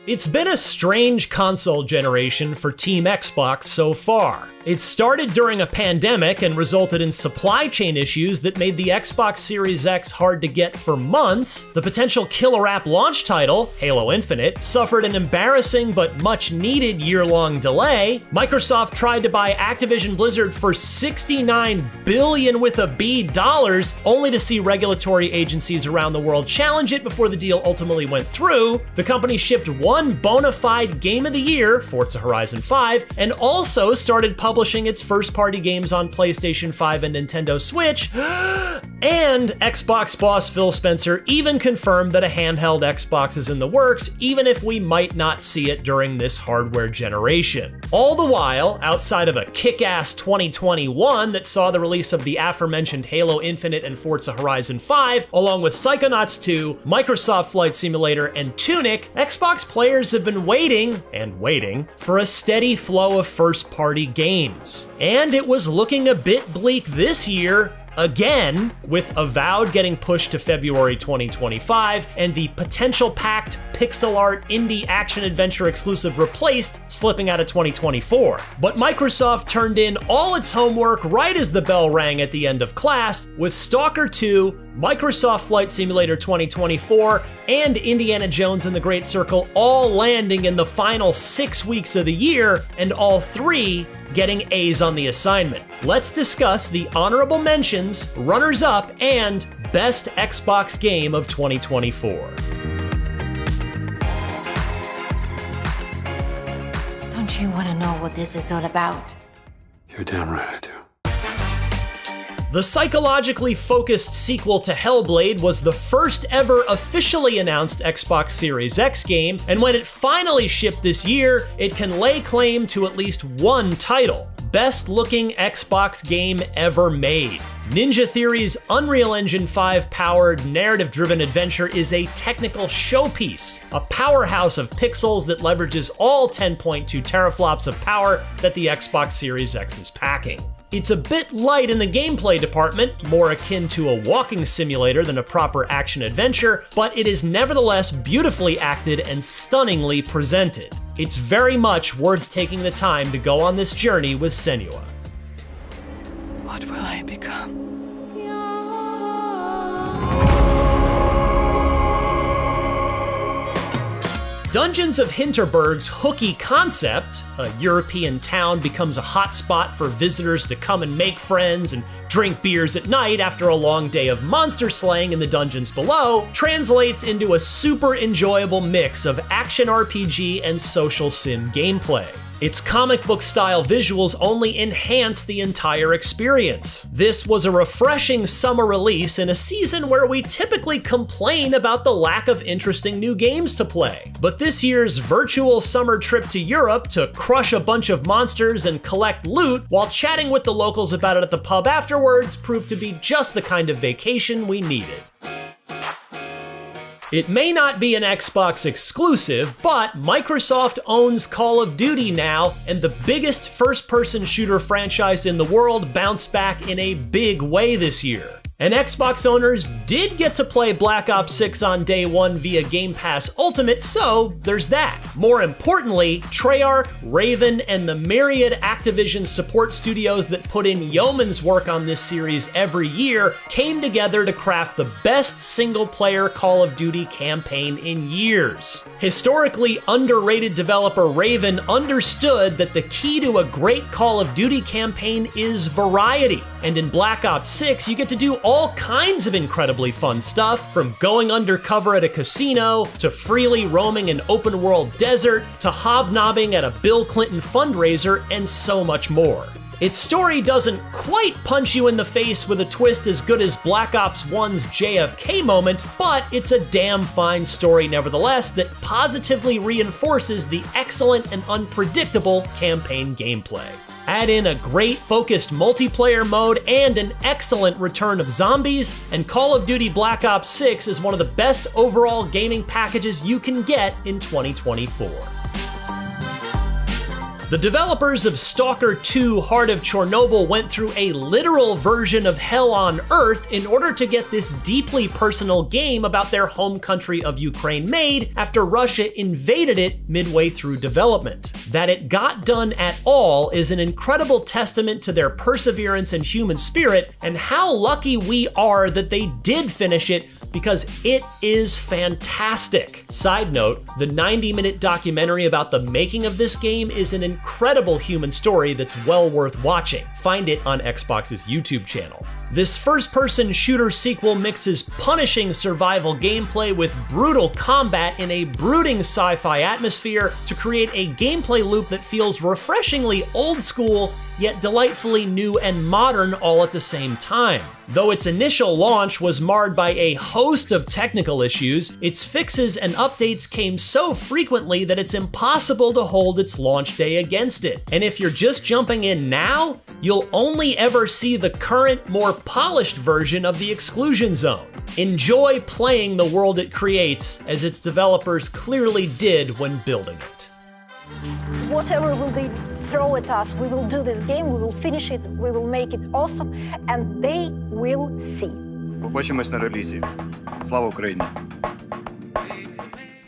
It's been a strange console generation for Team Xbox so far. It started during a pandemic and resulted in supply chain issues that made the Xbox Series X hard to get for months. The potential killer app launch title, Halo Infinite, suffered an embarrassing but much needed year-long delay. Microsoft tried to buy Activision Blizzard for $69 billion with a B dollars, only to see regulatory agencies around the world challenge it before the deal ultimately went through. The company shipped one bona fide Game of the Year, Forza Horizon 5, and also started publishing its first-party games on PlayStation 5 and Nintendo Switch. And Xbox boss Phil Spencer even confirmed that a handheld Xbox is in the works, even if we might not see it during this hardware generation. All the while, outside of a kick-ass 2021 that saw the release of the aforementioned Halo Infinite and Forza Horizon 5, along with Psychonauts 2, Microsoft Flight Simulator, and Tunic, Xbox players have been waiting for a steady flow of first-party games. And it was looking a bit bleak this year, again, with Avowed getting pushed to February 2025 and the potential packed pixel art indie action-adventure exclusive Replaced slipping out of 2024. But Microsoft turned in all its homework right as the bell rang at the end of class, with Stalker 2, Microsoft Flight Simulator 2024, and Indiana Jones and the Great Circle all landing in the final 6 weeks of the year, and all three getting A's on the assignment. Let's discuss the honorable mentions, runners-up, and best Xbox game of 2024. Don't you want to know what this is all about? You're damn right I do. The psychologically focused sequel to Hellblade was the first ever officially announced Xbox Series X game, and when it finally shipped this year, it can lay claim to at least one title: best looking Xbox game ever made. Ninja Theory's Unreal Engine 5 powered narrative-driven adventure is a technical showpiece, a powerhouse of pixels that leverages all 10.2 teraflops of power that the Xbox Series X is packing. It's a bit light in the gameplay department, more akin to a walking simulator than a proper action-adventure, but it is nevertheless beautifully acted and stunningly presented. It's very much worth taking the time to go on this journey with Senua. What will I become? Dungeons of Hinterberg's hooky concept, a European town becomes a hotspot for visitors to come and make friends and drink beers at night after a long day of monster slaying in the dungeons below, translates into a super enjoyable mix of action RPG and social sim gameplay. Its comic book style visuals only enhance the entire experience. This was a refreshing summer release in a season where we typically complain about the lack of interesting new games to play. But this year's virtual summer trip to Europe to crush a bunch of monsters and collect loot while chatting with the locals about it at the pub afterwards proved to be just the kind of vacation we needed. It may not be an Xbox exclusive, but Microsoft owns Call of Duty now, and the biggest first-person shooter franchise in the world bounced back in a big way this year. And Xbox owners did get to play Black Ops 6 on day one via Game Pass Ultimate, so there's that. More importantly, Treyarch, Raven, and the myriad Activision support studios that put in yeoman's work on this series every year came together to craft the best single-player Call of Duty campaign in years. Historically underrated developer Raven understood that the key to a great Call of Duty campaign is variety. And in Black Ops 6, you get to do all kinds of incredibly fun stuff, from going undercover at a casino, to freely roaming an open world desert, to hobnobbing at a Bill Clinton fundraiser, and so much more. Its story doesn't quite punch you in the face with a twist as good as Black Ops 1's JFK moment, but it's a damn fine story nevertheless that positively reinforces the excellent and unpredictable campaign gameplay. Add in a great focused multiplayer mode and an excellent return of zombies, and Call of Duty Black Ops 6 is one of the best overall gaming packages you can get in 2024. The developers of Stalker 2: Heart of Chernobyl went through a literal version of Hell on Earth in order to get this deeply personal game about their home country of Ukraine made after Russia invaded it midway through development. That it got done at all is an incredible testament to their perseverance and human spirit, and how lucky we are that they did finish it, because it is fantastic. Side note, the 90-minute documentary about the making of this game is an incredible human story that's well worth watching. Find it on Xbox's YouTube channel. This first-person shooter sequel mixes punishing survival gameplay with brutal combat in a brooding sci-fi atmosphere to create a gameplay loop that feels refreshingly old school, yet delightfully new and modern all at the same time. Though its initial launch was marred by a host of technical issues, its fixes and updates came so frequently that it's impossible to hold its launch day against it. And if you're just jumping in now, you'll only ever see the current, more polished version of the exclusion zone. Enjoy playing the world it creates, as its developers clearly did when building it. Whatever will they throw at us, we will do this game, we will finish it, we will make it awesome, and they will see. Побачимось на релізі. Слава Україні!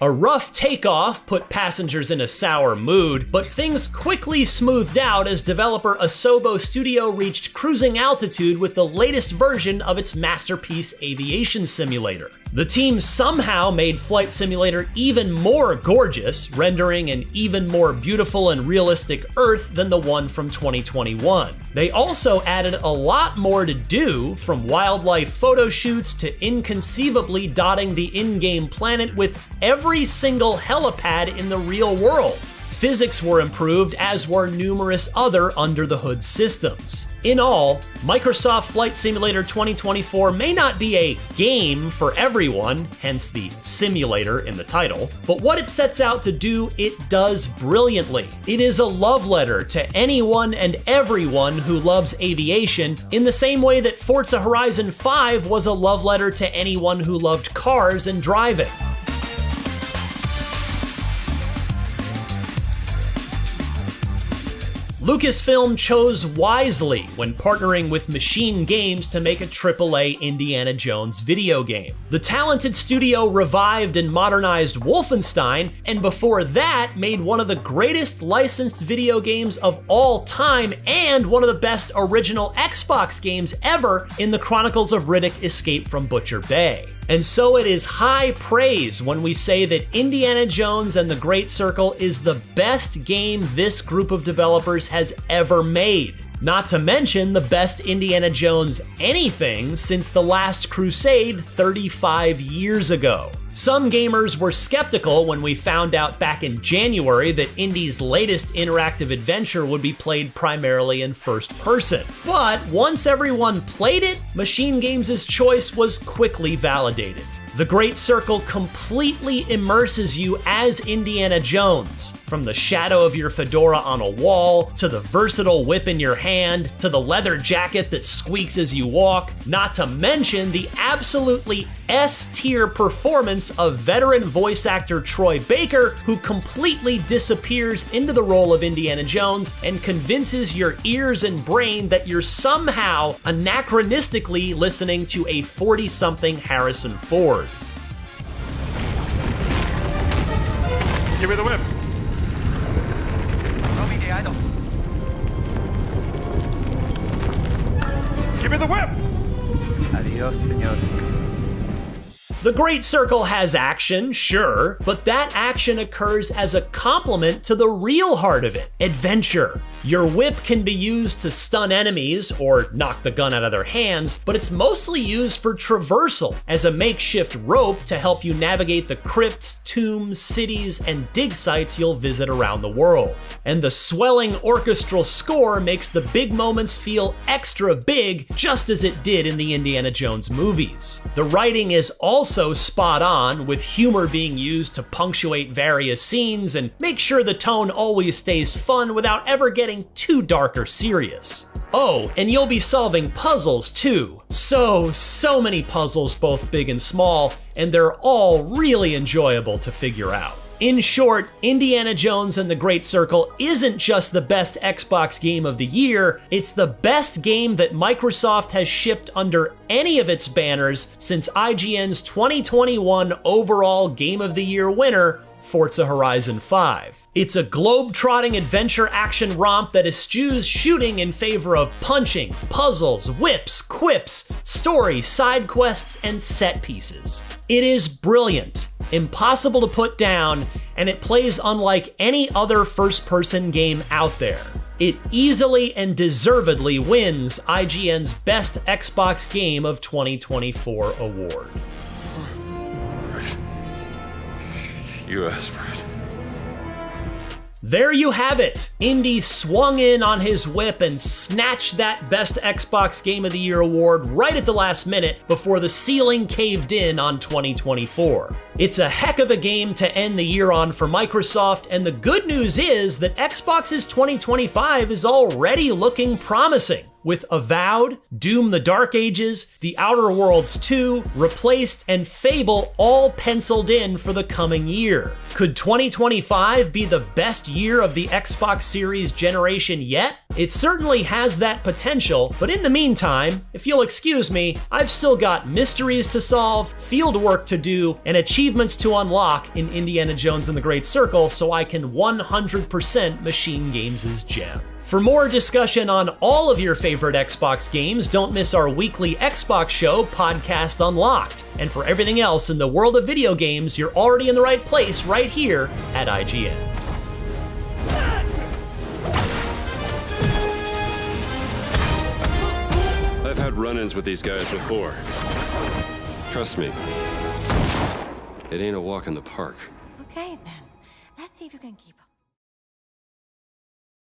A rough takeoff put passengers in a sour mood, but things quickly smoothed out as developer Asobo Studio reached cruising altitude with the latest version of its masterpiece aviation simulator. The team somehow made Flight Simulator even more gorgeous, rendering an even more beautiful and realistic Earth than the one from 2021. They also added a lot more to do, from wildlife photo shoots to inconceivably dotting the in-game planet with every single helipad in the real world. Physics were improved, as were numerous other under-the-hood systems. In all, Microsoft Flight Simulator 2024 may not be a game for everyone, hence the simulator in the title, but what it sets out to do, it does brilliantly. It is a love letter to anyone and everyone who loves aviation, in the same way that Forza Horizon 5 was a love letter to anyone who loved cars and driving. Lucasfilm chose wisely when partnering with Machine Games to make a AAA Indiana Jones video game. The talented studio revived and modernized Wolfenstein, and before that made one of the greatest licensed video games of all time and one of the best original Xbox games ever in the Chronicles of Riddick: Escape from Butcher Bay. And so it is high praise when we say that Indiana Jones and the Great Circle is the best game this group of developers has ever made. Not to mention the best Indiana Jones anything since The Last Crusade 35 years ago. Some gamers were skeptical when we found out back in January that Indy's latest interactive adventure would be played primarily in first person. But once everyone played it, Machine Games' choice was quickly validated. The Great Circle completely immerses you as Indiana Jones, from the shadow of your fedora on a wall, to the versatile whip in your hand, to the leather jacket that squeaks as you walk, not to mention the absolutely S-tier performance of veteran voice actor Troy Baker, who completely disappears into the role of Indiana Jones and convinces your ears and brain that you're somehow anachronistically listening to a 40-something Harrison Ford. Give me the whip! Give me the whip! Adios, señor. The Great Circle has action, sure, but that action occurs as a complement to the real heart of it, adventure. Your whip can be used to stun enemies or knock the gun out of their hands, but it's mostly used for traversal as a makeshift rope to help you navigate the crypts, tombs, cities, and dig sites you'll visit around the world. And the swelling orchestral score makes the big moments feel extra big, just as it did in the Indiana Jones movies. The writing is also spot on, with humor being used to punctuate various scenes and make sure the tone always stays fun without ever getting too dark or serious. Oh, and you'll be solving puzzles too. So many puzzles, both big and small, and they're all really enjoyable to figure out. In short, Indiana Jones and the Great Circle isn't just the best Xbox game of the year, it's the best game that Microsoft has shipped under any of its banners since IGN's 2021 overall Game of the Year winner, Forza Horizon 5. It's a globe-trotting adventure action romp that eschews shooting in favor of punching, puzzles, whips, quips, story, side quests, and set pieces. It is brilliant, impossible to put down, and it plays unlike any other first-person game out there. It easily and deservedly wins IGN's Best Xbox Game of 2024 award. You asked for it. There you have it! Indy swung in on his whip and snatched that Best Xbox Game of the Year award right at the last minute before the ceiling caved in on 2024. It's a heck of a game to end the year on for Microsoft, and the good news is that Xbox's 2025 is already looking promising, with Avowed, Doom the Dark Ages, The Outer Worlds 2, Replaced, and Fable all penciled in for the coming year. Could 2025 be the best year of the Xbox Series generation yet? It certainly has that potential, but in the meantime, if you'll excuse me, I've still got mysteries to solve, field work to do, and achievements to unlock in Indiana Jones and the Great Circle so I can 100% Machine Games' gem. For more discussion on all of your favorite Xbox games, don't miss our weekly Xbox show, Podcast Unlocked. And for everything else in the world of video games, you're already in the right place right here at IGN. I've had run-ins with these guys before. Trust me, it ain't a walk in the park. Okay then, let's see if you can keep